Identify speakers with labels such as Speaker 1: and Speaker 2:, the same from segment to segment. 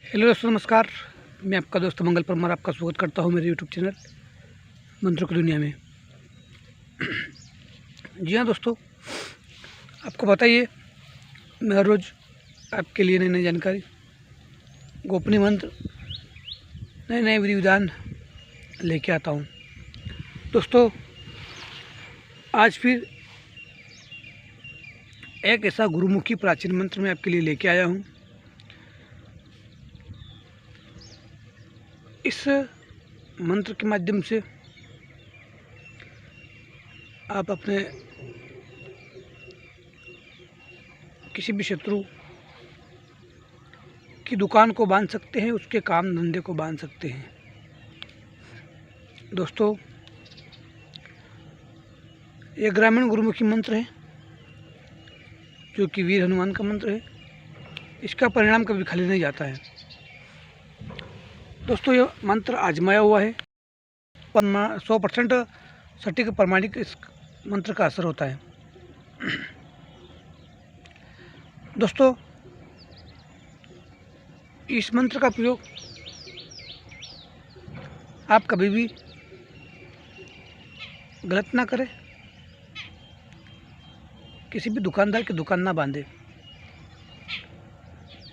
Speaker 1: Hello दोस्तों, नमस्कार। मैं आपका दोस्त मंगल परमार आपका स्वागत करता हूं मेरे यूट्यूब चैनल मंत्रों की दुनिया में। जी हाँ दोस्तों, आपको बताइए, मैं हर रोज़ आपके लिए नई नई जानकारी, गोपनीय मंत्र, नए नए विधि विधान लेके आता हूं। दोस्तों, आज फिर एक ऐसा गुरुमुखी प्राचीन मंत्र मैं आपके लिए लेके आया हूं। इस मंत्र के माध्यम से आप अपने किसी भी शत्रु की दुकान को बांध सकते हैं, उसके काम धंधे को बांध सकते हैं। दोस्तों, ये ग्रामीण गुरुमुखी मंत्र है, जो कि वीर हनुमान का मंत्र है। इसका परिणाम कभी खाली नहीं जाता है। दोस्तों, ये मंत्र आजमाया हुआ है, 100% सटीक प्रमाणिक इस मंत्र का असर होता है। दोस्तों, इस मंत्र का प्रयोग आप कभी भी गलत ना करें, किसी भी दुकानदार की दुकान ना बांधे,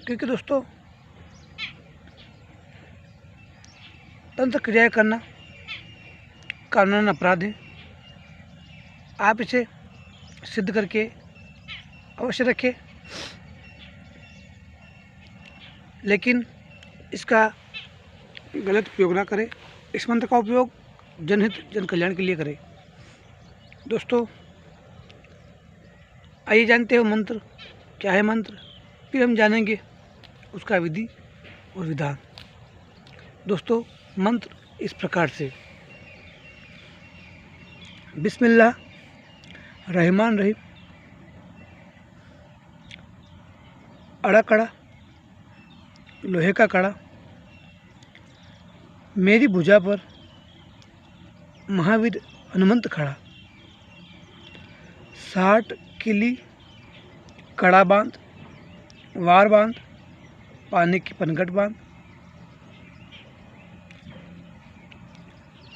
Speaker 1: क्योंकि दोस्तों तंत्र क्रियाएं करना कानूनन अपराध है। आप इसे सिद्ध करके अवश्य रखें, लेकिन इसका गलत उपयोग ना करें। इस मंत्र का उपयोग जनहित जन कल्याण के लिए करें। दोस्तों, आइए जानते हो मंत्र क्या है। मंत्र फिर हम जानेंगे उसका विधि और विधान। दोस्तों, मंत्र इस प्रकार से: बिस्मिल्लाह रहमान रहीम। अड़ा कड़ा लोहे का कड़ा, मेरी भुजा पर महावीर हनुमंत खड़ा। 60 किली कड़ा बांध, वार बांध, पानी की पनघट बांध,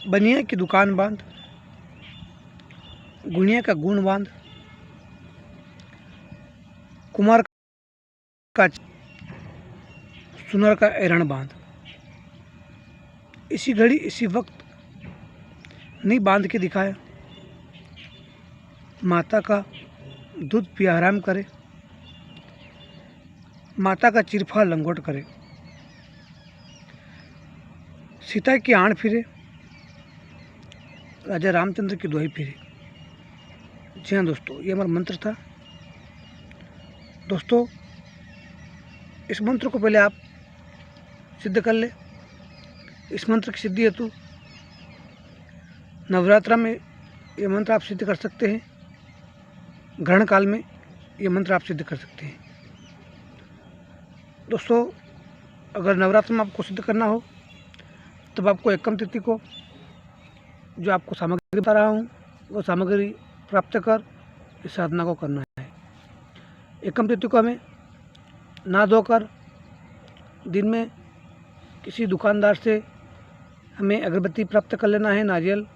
Speaker 1: बनिया की दुकान बांध, गुनिया का गुण बांध, कुमार का सुनर का एरण बांध। इसी घड़ी इसी वक्त नहीं बांध के दिखाया, माता का दूध पिया हराम करे, माता का चिरफा लंगोट करे, सीता की आड़ फिरे, राजा रामचंद्र की दुहाई फिरे। जी हाँ दोस्तों, ये हमारा मंत्र था। दोस्तों, इस मंत्र को पहले आप सिद्ध कर ले। इस मंत्र की सिद्धि हेतु नवरात्रा में ये मंत्र आप सिद्ध कर सकते हैं। ग्रहण काल में ये मंत्र आप सिद्ध कर सकते हैं। दोस्तों, अगर नवरात्र में आपको सिद्ध करना हो, तब आपको एकम तिथि को जो आपको सामग्री बता रहा हूँ, वो सामग्री प्राप्त कर इस साधना को करना है। एकम तिथि को हमें ना धोकर दिन में किसी दुकानदार से हमें अगरबत्ती प्राप्त कर लेना है। नारियल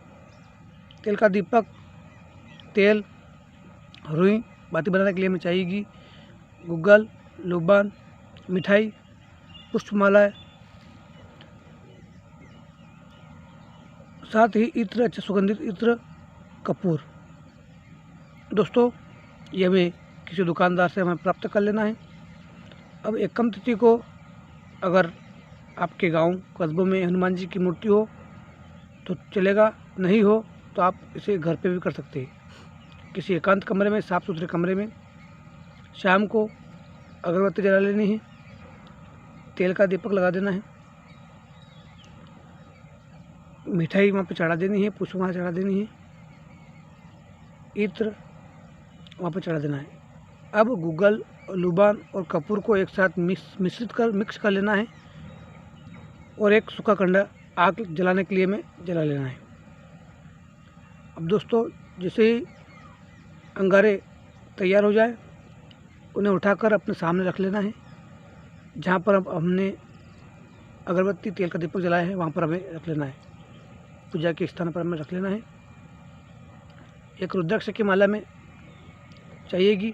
Speaker 1: तेल का दीपक, तेल, रुई बाती बनाने के लिए हमें चाहिएगी, गुग्गल, लोबान, मिठाई, पुष्पमालाएँ, साथ ही इत्र, अच्छा सुगंधित इत्र, कपूर। दोस्तों, ये हमें किसी दुकानदार से हमें प्राप्त कर लेना है। अब एकम तिथि को अगर आपके गांव कस्बों में हनुमान जी की मूर्ति हो तो चलेगा, नहीं हो तो आप इसे घर पे भी कर सकते हैं। किसी एकांत कमरे में, साफ़ सुथरे कमरे में शाम को अगरबत्ती जला लेनी है, तेल का दीपक लगा देना है, मिठाई वहाँ पे चढ़ा देनी है, पुष्पमाला चढ़ा देनी है, इत्र वहाँ पे चढ़ा देना है। अब गुग्गल, लुबान और कपूर को एक साथ मिक्स कर लेना है और एक सूखा कंडा आग जलाने के लिए में जला लेना है। अब दोस्तों, जैसे ही अंगारे तैयार हो जाए, उन्हें उठाकर अपने सामने रख लेना है। जहाँ पर अब हमने अगरबत्ती तेल का दीपक जलाए हैं वहाँ पर हमें रख लेना है, पूजा के स्थान पर हमें रख लेना है। एक रुद्राक्ष की माला में चाहिएगी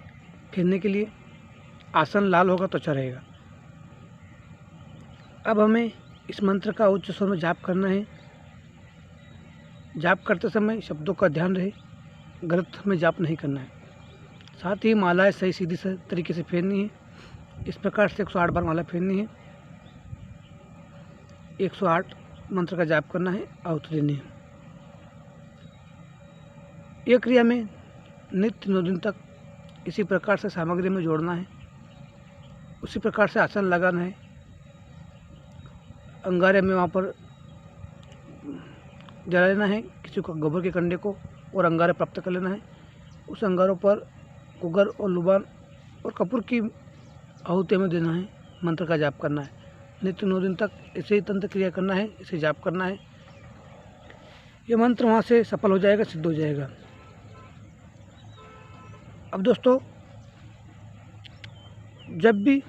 Speaker 1: फेरने के लिए, आसन लाल होगा तो अच्छा रहेगा। अब हमें इस मंत्र का उच्च स्वर में जाप करना है। जाप करते समय शब्दों का ध्यान रहे, गलत हमें जाप नहीं करना है। साथ ही मालाएं सही सीधी तरीके से फेरनी है। इस प्रकार से 108 बार माला फेरनी है, 108 मंत्र का जाप करना है, आहुति देनी है। यह क्रिया में नित्य 9 दिन तक इसी प्रकार से सामग्री में जोड़ना है, उसी प्रकार से आसन लगाना है। अंगारे में वहाँ पर जला लेना है किसी को गोबर के कंडे को, और अंगारे प्राप्त कर लेना है। उस अंगारों पर कुगर और लुबान और कपूर की आहुति में देना है, मंत्र का जाप करना है। नित्य 9 दिन तक इसे ही तंत्र क्रिया करना है, इसे जाप करना है। ये मंत्र वहाँ से सफल हो जाएगा, सिद्ध हो जाएगा। अब दोस्तों, जब भी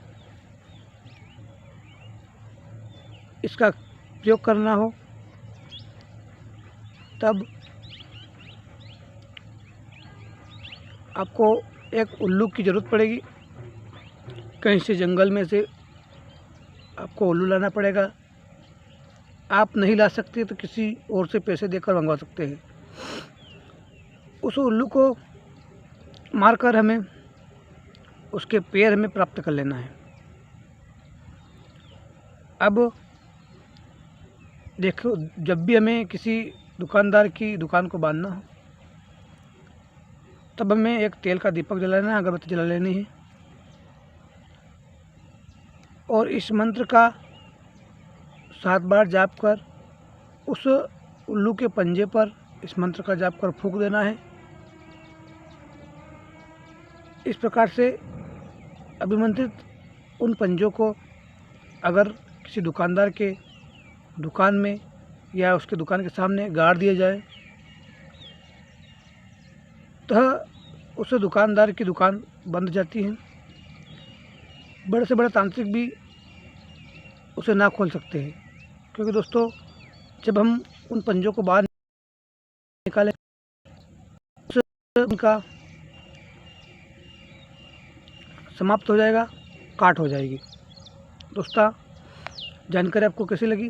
Speaker 1: इसका प्रयोग करना हो तब आपको एक उल्लू की ज़रूरत पड़ेगी। कहीं से जंगल में से आपको उल्लू लाना पड़ेगा। आप नहीं ला सकते तो किसी और से पैसे देकर मंगवा सकते हैं। उस उल्लू को मारकर हमें उसके पैर हमें प्राप्त कर लेना है। अब देखो, जब भी हमें किसी दुकानदार की दुकान को बांधना हो तब हमें एक तेल का दीपक जलाना है, अगरबत्ती जला लेनी है, और इस मंत्र का 7 बार जाप कर उस उल्लू के पंजे पर इस मंत्र का जाप कर फूंक देना है। इस प्रकार से अभिमंत्रित उन पंजों को अगर किसी दुकानदार के दुकान में या उसके दुकान के सामने गाड़ दिया जाए तो उस दुकानदार की दुकान बंद जाती है। बड़े से बड़े तांत्रिक भी उसे ना खोल सकते हैं, क्योंकि दोस्तों जब हम उन पंजों को बाहर निकालें उनका समाप्त हो जाएगा, काट हो जाएगी। दोस्तों, जानकारी आपको कैसी लगी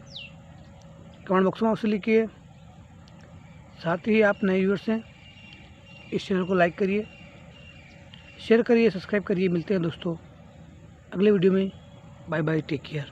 Speaker 1: कमेंट बॉक्स में अवश्य लिखिए। साथ ही आप नए व्यूअर्स हैं, इस चैनल को लाइक करिए, शेयर करिए, सब्सक्राइब करिए। मिलते हैं दोस्तों अगले वीडियो में। Bye bye, take care.